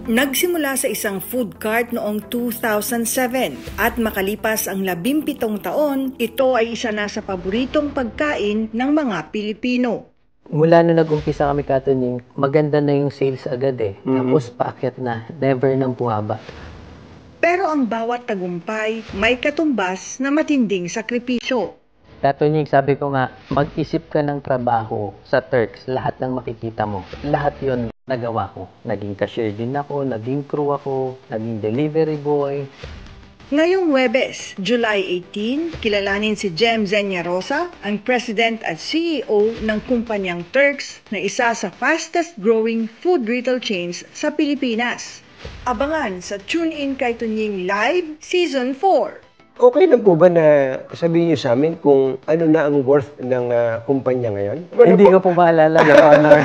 Nagsimula sa isang food cart noong 2007 at makalipas ang 17 taon, ito ay isa na sa paboritong pagkain ng mga Pilipino. Mula na nag-umpisa kami katuning, maganda na yung sales agad eh. Tapos paakyat na, never nang bumaba. Pero ang bawat tagumpay may katumbas na matinding sakripisyo. Katuning, sabi ko nga, mag-isip ka ng trabaho sa Turks, lahat ng makikita mo. Lahat yon nagawa ko. Naging cashier din ako, naging crew ako, naging delivery boy. Ngayong Huwebes, July 18, kilalanin si Jem Zenia Rosa, ang President at CEO ng kumpanyang Turks na isa sa fastest growing food retail chains sa Pilipinas. Abangan sa Tune In kay Tunying Live Season 4. Okay na po ba na sabihin niyo sa amin kung ano na ang worth ng kumpanya ngayon? Hindi ko po maalala, Your Honor.